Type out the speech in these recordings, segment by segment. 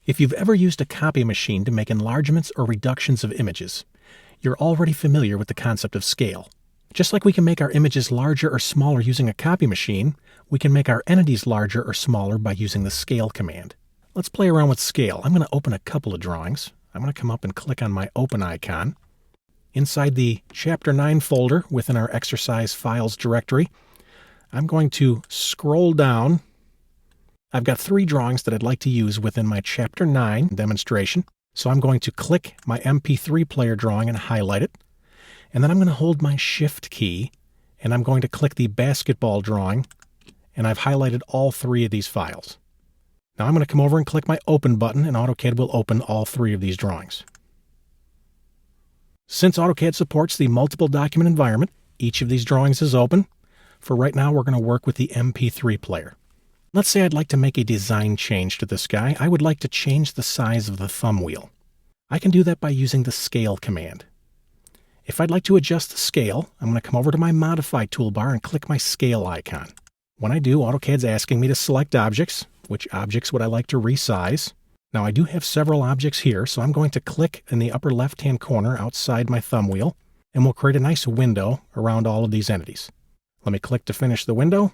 If you've ever used a copy machine to make enlargements or reductions of images, you're already familiar with the concept of scale. Just like we can make our images larger or smaller using a copy machine, we can make our entities larger or smaller by using the scale command. Let's play around with scale. I'm going to open a couple of drawings. I'm going to come up and click on my Open icon. Inside the Chapter 9 folder within our Exercise Files directory, I'm going to scroll down. I've got 3 drawings that I'd like to use within my Chapter 9 demonstration. So I'm going to click my MP3 player drawing and highlight it. And then I'm going to hold my Shift key, and I'm going to click the basketball drawing, and I've highlighted all 3 of these files. Now I'm going to come over and click my Open button, and AutoCAD will open all 3 of these drawings. Since AutoCAD supports the multiple document environment, each of these drawings is open. For right now, we're going to work with the MP3 player. Let's say I'd like to make a design change to this guy. I would like to change the size of the thumb wheel. I can do that by using the Scale command. If I'd like to adjust the scale, I'm going to come over to my Modify toolbar and click my Scale icon. When I do, AutoCAD's asking me to select objects. Which objects would I like to resize? Now I do have several objects here, so I'm going to click in the upper left-hand corner outside my thumb wheel, and we'll create a nice window around all of these entities. Let me click to finish the window,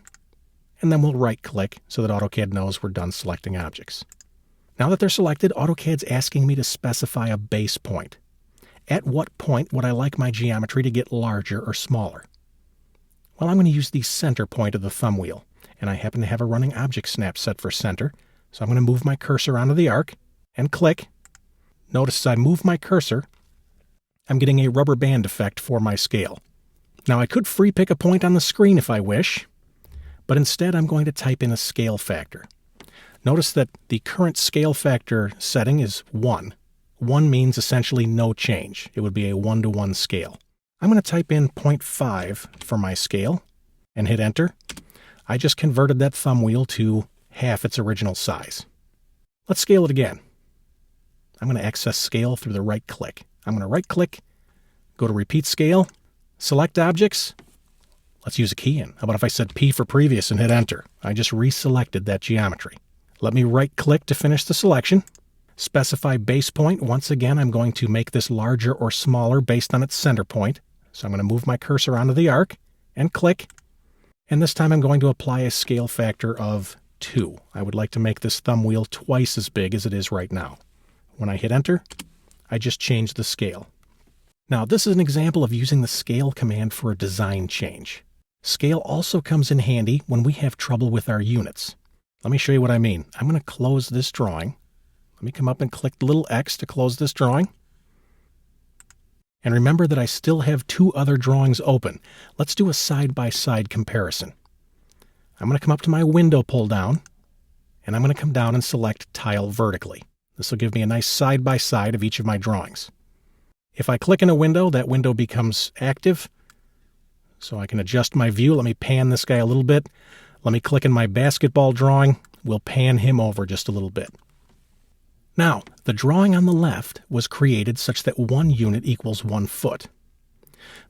and then we'll right-click so that AutoCAD knows we're done selecting objects. Now that they're selected, AutoCAD's asking me to specify a base point. At what point would I like my geometry to get larger or smaller? Well, I'm going to use the center point of the thumb wheel, and I happen to have a running object snap set for center, so I'm going to move my cursor onto the arc and click. Notice as I move my cursor, I'm getting a rubber band effect for my scale. Now I could free pick a point on the screen if I wish, but instead I'm going to type in a scale factor. Notice that the current scale factor setting is 1. 1 means essentially no change. It would be a 1-to-1 scale. I'm going to type in 0.5 for my scale and hit enter. I just converted that thumb wheel to half its original size. Let's scale it again. I'm going to access scale through the right click. I'm going to right click, go to repeat scale, select objects. Let's use a key in. How about if I said P for previous and hit enter? I just reselected that geometry. Let me right click to finish the selection. Specify base point. Once again, I'm going to make this larger or smaller based on its center point. So I'm going to move my cursor onto the arc and click. And this time I'm going to apply a scale factor of 2. I would like to make this thumb wheel twice as big as it is right now. When I hit enter, I just changed the scale. Now this is an example of using the scale command for a design change. Scale also comes in handy when we have trouble with our units. Let me show you what I mean. I'm going to close this drawing. Let me come up and click the little X to close this drawing. And remember that I still have 2 other drawings open. Let's do a side-by-side comparison. I'm going to come up to my window pull down, and I'm going to come down and select Tile vertically. This will give me a nice side-by-side of each of my drawings. If I click in a window, that window becomes active. So I can adjust my view. Let me pan this guy a little bit. Let me click in my basketball drawing. We'll pan him over just a little bit. Now, the drawing on the left was created such that 1 unit equals 1 foot.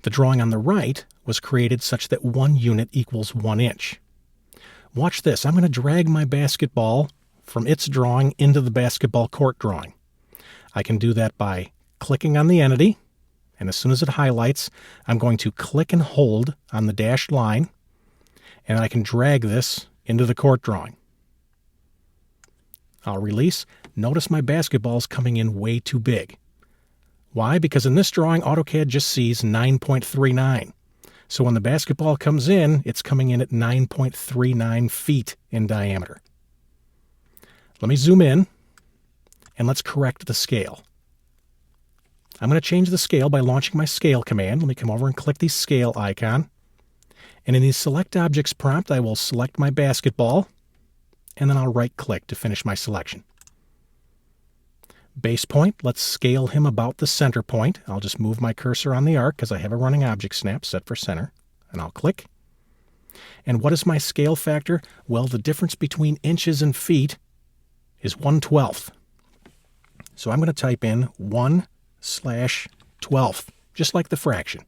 The drawing on the right was created such that 1 unit equals 1 inch. Watch this. I'm going to drag my basketball from its drawing into the basketball court drawing. I can do that by clicking on the entity. And as soon as it highlights, I'm going to click and hold on the dashed line, and I can drag this into the court drawing. I'll release. Notice my basketball is coming in way too big. Why? Because in this drawing, AutoCAD just sees 9.39. So when the basketball comes in, it's coming in at 9.39 feet in diameter. Let me zoom in, and let's correct the scale. I'm going to change the scale by launching my Scale command. Let me come over and click the Scale icon. And in the Select Objects prompt, I will select my basketball, and then I'll right-click to finish my selection. Base point, let's scale him about the center point. I'll just move my cursor on the arc because I have a running object snap set for center, and I'll click. And what is my scale factor? Well, the difference between inches and feet is 1/12. So I'm going to type in 1/12, just like the fraction.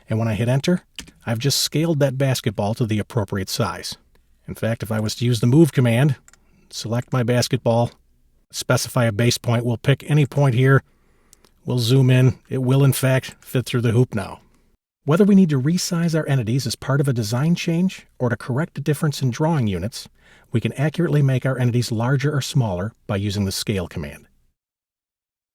And when I hit enter, I've just scaled that basketball to the appropriate size. In fact, if I was to use the move command, select my basketball, Specify a base point. We'll pick any point here. We'll zoom in. It will, in fact, fit through the hoop now. Whether we need to resize our entities as part of a design change or to correct a difference in drawing units, we can accurately make our entities larger or smaller by using the scale command.